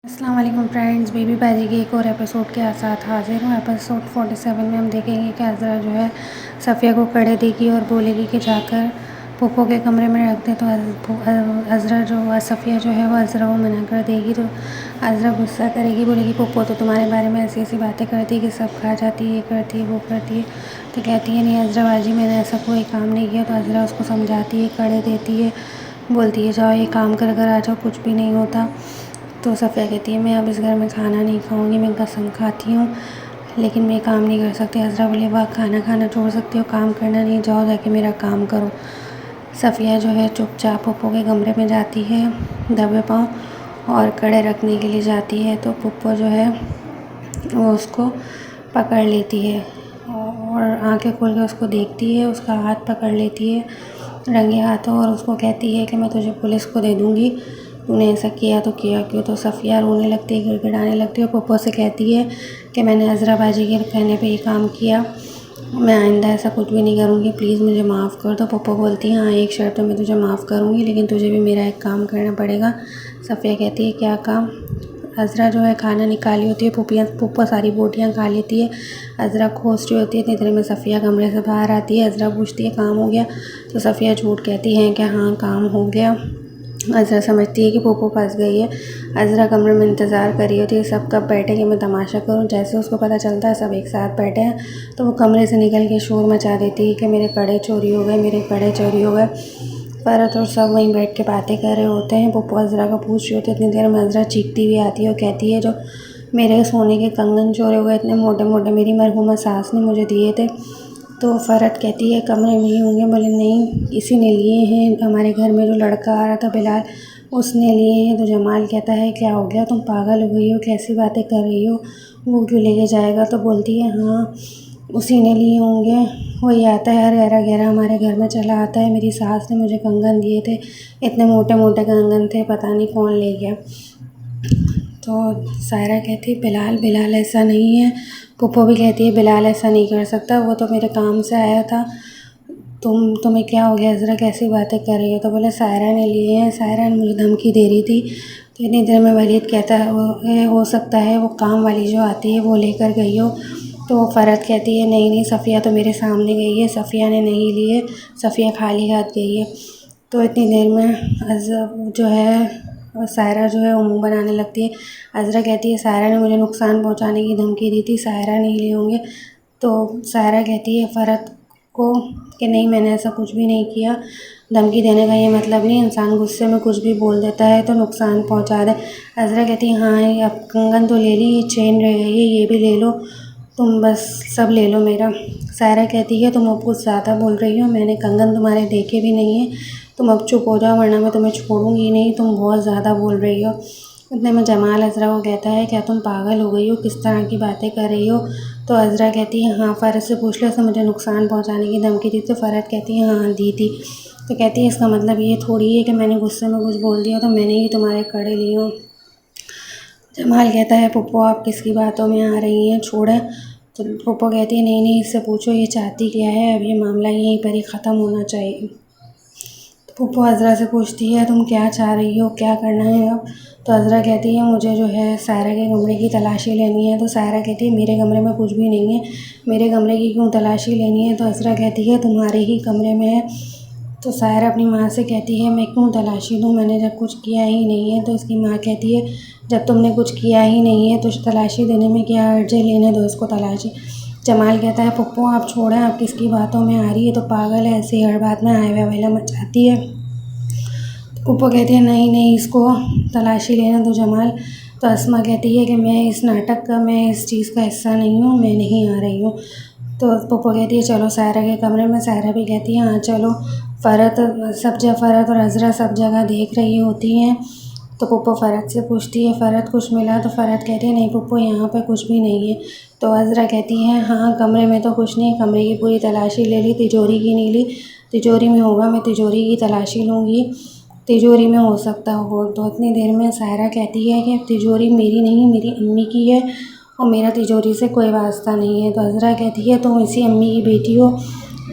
अस्सलाम वालेकुम friends, baby बाजी के एक और एपिसोड के साथ हाजिर हूँ। एपिसोड 47 में हम देखेंगे कि अज़रा जो है सफ़िया को कड़े देगी और बोलेगी कि जाकर पुप्पो के कमरे में रख दे। तो अज़रा जो सफ़िया जो है वो अज़रा को मना कर देगी। तो अज़रा गुस्सा करेगी, बोलेगी पुप्पो तो तुम्हारे बारे में ऐसी ऐसी बातें करती है कि सब खा जाती है, ये करती है वो करती है। तो कहती है नहीं अज़रा बाजी, मैंने ऐसा कोई काम नहीं किया। तो अज़रा उसको समझाती है, कड़े देती है, बोलती है जाओ ये काम कर कर आ जाओ, कुछ भी नहीं होता। तो सफ़िया कहती है मैं अब इस घर में खाना नहीं खाऊंगी, मैं कसम खाती हूँ, लेकिन मैं काम नहीं कर सकती। अज़रा बोले वाह, खाना खाना छोड़ सकती हो, काम करना नहीं, जाओ जाके मेरा काम करो। सफ़िया जो है चुपचाप पुप्पो के कमरे में जाती है दबे पाँव और कड़े रखने के लिए जाती है। तो पुप्पो जो है वो उसको पकड़ लेती है और आंखें खोल के उसको देखती है, उसका हाथ पकड़ लेती है रंगे हाथों और उसको कहती है कि मैं तुझे पुलिस को दे दूँगी, तूने ऐसा किया तो किया क्यों। तो सफ़िया रोने लगती है, गिड़गिड़ाने लगती है और पुप्पो से कहती है कि मैंने अज़रा बाजी के कहने पे ये काम किया, मैं आइंदा ऐसा कुछ भी नहीं करूँगी, प्लीज़ मुझे माफ़ कर दो। पुप्पो बोलती है हाँ एक शर्त पे मैं तुझे माफ़ करूँगी, लेकिन तुझे भी मेरा एक काम करना पड़ेगा। सफ़िया कहती है क्या काम। अज़रा जो है खाना निकाली होती है, पुप्पो सारी बोटियाँ खा लेती है। अज़रा खोस रही होती है, इतनी देर में सफ़िया कमरे से बाहर आती है। अज़रा पूछती है काम हो गया। तो सफ़िया झूठ कहती है कि हाँ काम हो गया। अज़रा समझती है कि पुप्पो फंस गई है। अज़रा कमरे में इंतज़ार कर रही होती है सब कब बैठे कि मैं तमाशा करूं। जैसे उसको पता चलता है सब एक साथ बैठे हैं तो वो कमरे से निकल के शोर मचा देती है कि मेरे कड़े चोरी हो गए, मेरे कड़े चोरी हो गए। फ़रत और सब वहीं बैठ के बातें कर रहे होते हैं। पुप्पो अज़रा का पूछ रही होती है। इतनी देर में अज़रा चीखती हुई आती है और कहती है जो मेरे सोने के कंगन चोरी हो गए, इतने मोटे मोटे, मेरी मरहूमा सास ने मुझे दिए थे। तो फ़रत कहती है कमरे में ही होंगे। बोले नहीं, इसी ने लिए हैं, हमारे घर में जो लड़का आ रहा था बिलाल उसने लिए हैं। तो जमाल कहता है क्या हो गया, तुम पागल हो गई हो, कैसी बातें कर रही हो, वो क्यों लेके जाएगा। तो बोलती है हाँ उसी ने लिए होंगे, वही आता है हर 11-11 हमारे घर में चला आता है, मेरी सास ने मुझे कंगन दिए थे, इतने मोटे मोटे कंगन थे, पता नहीं कौन ले गया। तो सायरा कहती है बिलाल ऐसा नहीं है। पुप्पो भी कहती है बिलाल ऐसा नहीं कर सकता, वो तो मेरे काम से आया था, तुम्हें क्या हो गया अज़रा, कैसी बातें कर रही हो। तो बोले सायरा ने लिए हैं, सायरा ने मुझे धमकी दे रही थी। तो इतनी देर में वलीद कहता है हो सकता है वो काम वाली जो आती है वो लेकर गई हो। तो फ़रत कहती है नहीं सफ़िया तो मेरे सामने गई है, सफ़िया ने नहीं लिए, सफ़िया खाली हाथ गई है। तो इतनी देर में जो है सायरा जो है वो मुँह बनाने लगती है। अज़रा कहती है सायरा ने मुझे नुकसान पहुंचाने की धमकी दी थी, सायरा नहीं लिए होंगे। तो सायरा कहती है फ़रत को कि नहीं मैंने ऐसा कुछ भी नहीं किया, धमकी देने का ये मतलब नहीं, इंसान गुस्से में कुछ भी बोल देता है तो नुकसान पहुंचा दे। अज़रा कहती है हाँ ये अब कंगन तो ले ली, ये चेन रह गई है, ये भी ले लो, तुम बस सब ले लो मेरा। सायरा कहती है तुम अब कुछ ज़्यादा बोल रही हो, मैंने कंगन तुम्हारे देखे भी नहीं है, तुम अब चुप हो जाओ वरना मैं तुम्हें छोड़ूंगी नहीं, तुम बहुत ज़्यादा बोल रही हो। इतने में जमाल अज़रा को कहता है क्या तुम पागल हो गई हो, किस तरह की बातें कर रही हो। तो अज़रा कहती है हाँ फ़रत से पूछ लो, उसने मुझे नुकसान पहुंचाने की धमकी दी। तो फ़रत कहती है हाँ दी थी। तो कहती है इसका मतलब ये थोड़ी है कि मैंने गुस्से में कुछ बोल दिया तो मैंने ही तुम्हारे कड़े लिए हों। जमाल कहता है पुप्पो आप किसकी बातों में आ रही हैं, छोड़ें। तो पुप्पो कहती है नहीं इससे पूछो ये चाहती क्या है, अब ये मामला यहीं पर ही ख़त्म होना चाहिए। तो पुप्पो अज़रा से पूछती है तुम क्या चाह रही हो, क्या करना है अब। तो अज़रा कहती है मुझे जो है सायरा के कमरे की तलाशी लेनी है। तो सायरा कहती है मेरे कमरे में कुछ भी नहीं है, मेरे कमरे की क्यों तलाशी लेनी है। तो अज़रा कहती है तुम्हारे ही कमरे में है। तो सायरा अपनी माँ से कहती है मैं क्यों तलाशी दूँ, मैंने जब कुछ किया ही नहीं है। तो उसकी माँ कहती है जब तुमने कुछ किया ही नहीं है तो तलाशी देने में क्या अर्ज है, लेने दो इसको तलाशी। जमाल कहता है पुप्पो आप छोड़ें, आप किसकी बातों में आ रही है, तो पागल है, ऐसे हर बात में आए वेला मचाती है। पुप्पो कहती है नहीं इसको तलाशी लेना दो जमाल। तो अस्मा कहती है कि मैं इस नाटक का, मैं इस चीज़ का हिस्सा नहीं हूँ, मैं नहीं आ रही हूँ। तो पुप्पो कहती है चलो सायरा के कमरे में। सायरा भी कहती है हाँ चलो। फ़रत और अज़रा सब जगह देख रही होती हैं। तो पुप्पो फ़रत से पूछती है फ़रत कुछ मिला। तो फ़रत कहती है नहीं पुप्पो यहाँ पे कुछ भी नहीं है। तो अज़रा कहती है हाँ कमरे में तो कुछ नहीं, कमरे की पूरी तलाशी ले ली, तिजोरी की नहीं ली, तिजोरी में होगा, मैं तिजोरी की तलाशी लूँगी, तिजोरी में हो सकता हो। तो इतनी देर में सायरा कहती है कि तिजोरी मेरी नहीं, मेरी अम्मी की है और मेरा तिजोरी से कोई वास्ता नहीं है। तो अज़रा कहती है तुम इसी अम्मी की बेटी हो,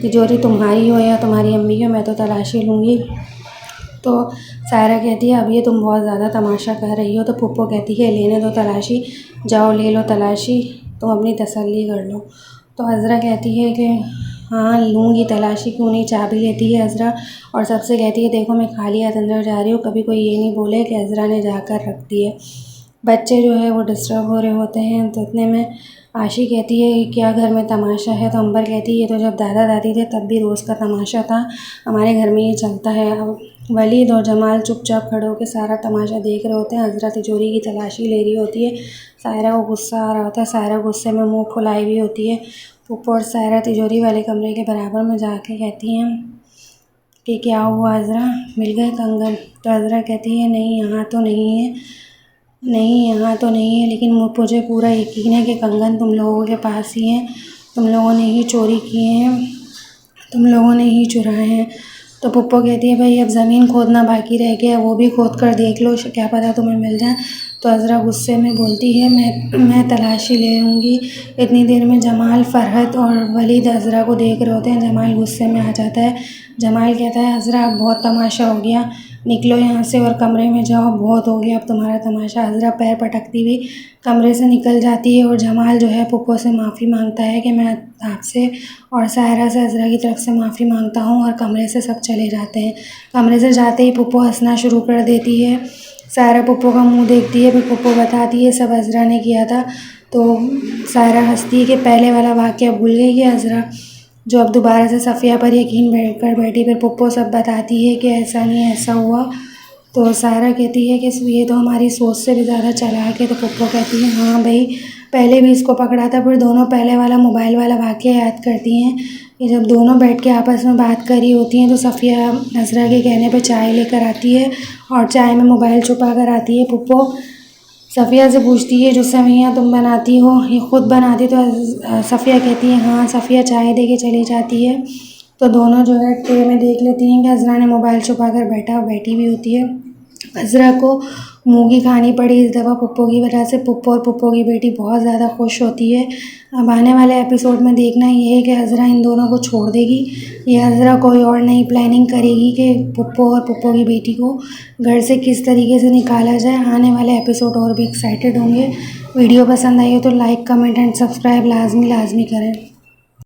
तिजोरी तुम्हारी हो या तुम्हारी अम्मी की हो, मैं तो तलाशी लूँगी। तो सायरा कहती है अब ये तुम बहुत ज़्यादा तमाशा कर रही हो। तो पुप्पो कहती है लेने दो तलाशी, जाओ ले लो तलाशी, तुम अपनी तसल्ली कर लो। तो अज़रा कहती है कि हाँ लूँगी तलाशी, क्यों नहीं। चाबी लेती है अज़रा और सबसे कहती है देखो मैं खाली हाथ अंदर जा रही हूँ, कभी कोई ये नहीं बोले कि अज़रा ने जाकर रख दी है। बच्चे जो है वो डिस्टर्ब हो रहे होते हैं। तो इतने में आशी कहती है क्या घर में तमाशा है। तो अंबर कहती है ये तो जब दादा दादी थे तब भी रोज़ का तमाशा था, हमारे घर में ये चलता है। अब वलीद और जमाल चुपचाप खड़े होकर सारा तमाशा देख रहे होते हैं। अज़रा तिजोरी की तलाशी ले रही होती है। सायरा को गुस्सा आ रहा होता है, सायरा गुस्से में मुँह फुलाई हुई होती है। पुप्पो और सायरा तिजोरी वाले कमरे के बराबर में जाके कहती हैं कि क्या हुआ अज़रा, मिल गए कंगन। तो अज़रा कहती है नहीं यहाँ तो नहीं है, नहीं यहाँ तो नहीं है, लेकिन मुझे पूरा यकीन है कि कंगन तुम लोगों के पास ही हैं, तुम लोगों ने ही चोरी किए हैं, तुम लोगों ने ही चुराए हैं। तो पुप्पो कहती है भाई अब ज़मीन खोदना बाकी रह गया, वो भी खोद कर देख लो, क्या पता तुम्हें मिल जाए। तो अज़रा गुस्से में बोलती है मैं तलाशी ले लूँगी। इतनी देर में जमाल, फ़रहत और वलीद अज़रा को देख रहे होते हैं। जमाल गुस्से में आ जाता है। जमाल कहता है अज़रा अब बहुत तमाशा हो गया, निकलो यहाँ से और कमरे में जाओ, बहुत हो गया अब तुम्हारा तमाशा। अज़रा पैर पटकती हुई कमरे से निकल जाती है और जमाल जो है पुप्पो से माफ़ी मांगता है कि मैं आपसे और सायरा से अज़रा की तरफ से माफ़ी मांगता हूँ, और कमरे से सब चले जाते हैं। कमरे से जाते ही पुप्पो हंसना शुरू कर देती है। सायरा पुप्पो का मुंह देखती है, फिर पुप्पो बताती है सब अज़रा ने किया था। तो सायरा हंसती है कि पहले वाला वाक़या भूल गई है अज़रा, जो अब दोबारा से सफ़िया पर यकीन कर बैठी। फिर पुप्पो सब बताती है कि ऐसा नहीं ऐसा हुआ। तो सायरा कहती है कि ये तो हमारी सोच से भी ज़्यादा चालाक है। तो पुप्पो कहती है हाँ भाई पहले भी इसको पकड़ा था। फिर दोनों पहले वाला मोबाइल वाला वाक़या याद करती हैं कि जब दोनों बैठ के आपस में बात कर रही होती हैं तो सफ़िया अज़रा के कहने पे चाय लेकर आती है और चाय में मोबाइल छुपा कर आती है। पुप्पो सफ़िया से पूछती है जो सेवइयाँ तुम बनाती हो ये ख़ुद बनाती? तो सफ़िया कहती है हाँ। सफ़िया चाय दे के चली जाती है। तो दोनों जो है ट्रे में देख लेती हैं कि अज़रा ने मोबाइल छुपा कर बैठी हुई होती है। अज़रा को मूंगी खानी पड़ी इस दफ़ा पुप्पो की वजह से। पुप्पो और पुप्पो की बेटी बहुत ज़्यादा खुश होती है। अब आने वाले एपिसोड में देखना ये है कि अज़रा इन दोनों को छोड़ देगी या अज़रा कोई और नई प्लानिंग करेगी कि पुप्पो और पुप्पो की बेटी को घर से किस तरीके से निकाला जाए। आने वाले एपिसोड और भी एक्साइटेड होंगे। वीडियो पसंद आई हो तो लाइक, कमेंट एंड सब्सक्राइब लाजमी करें।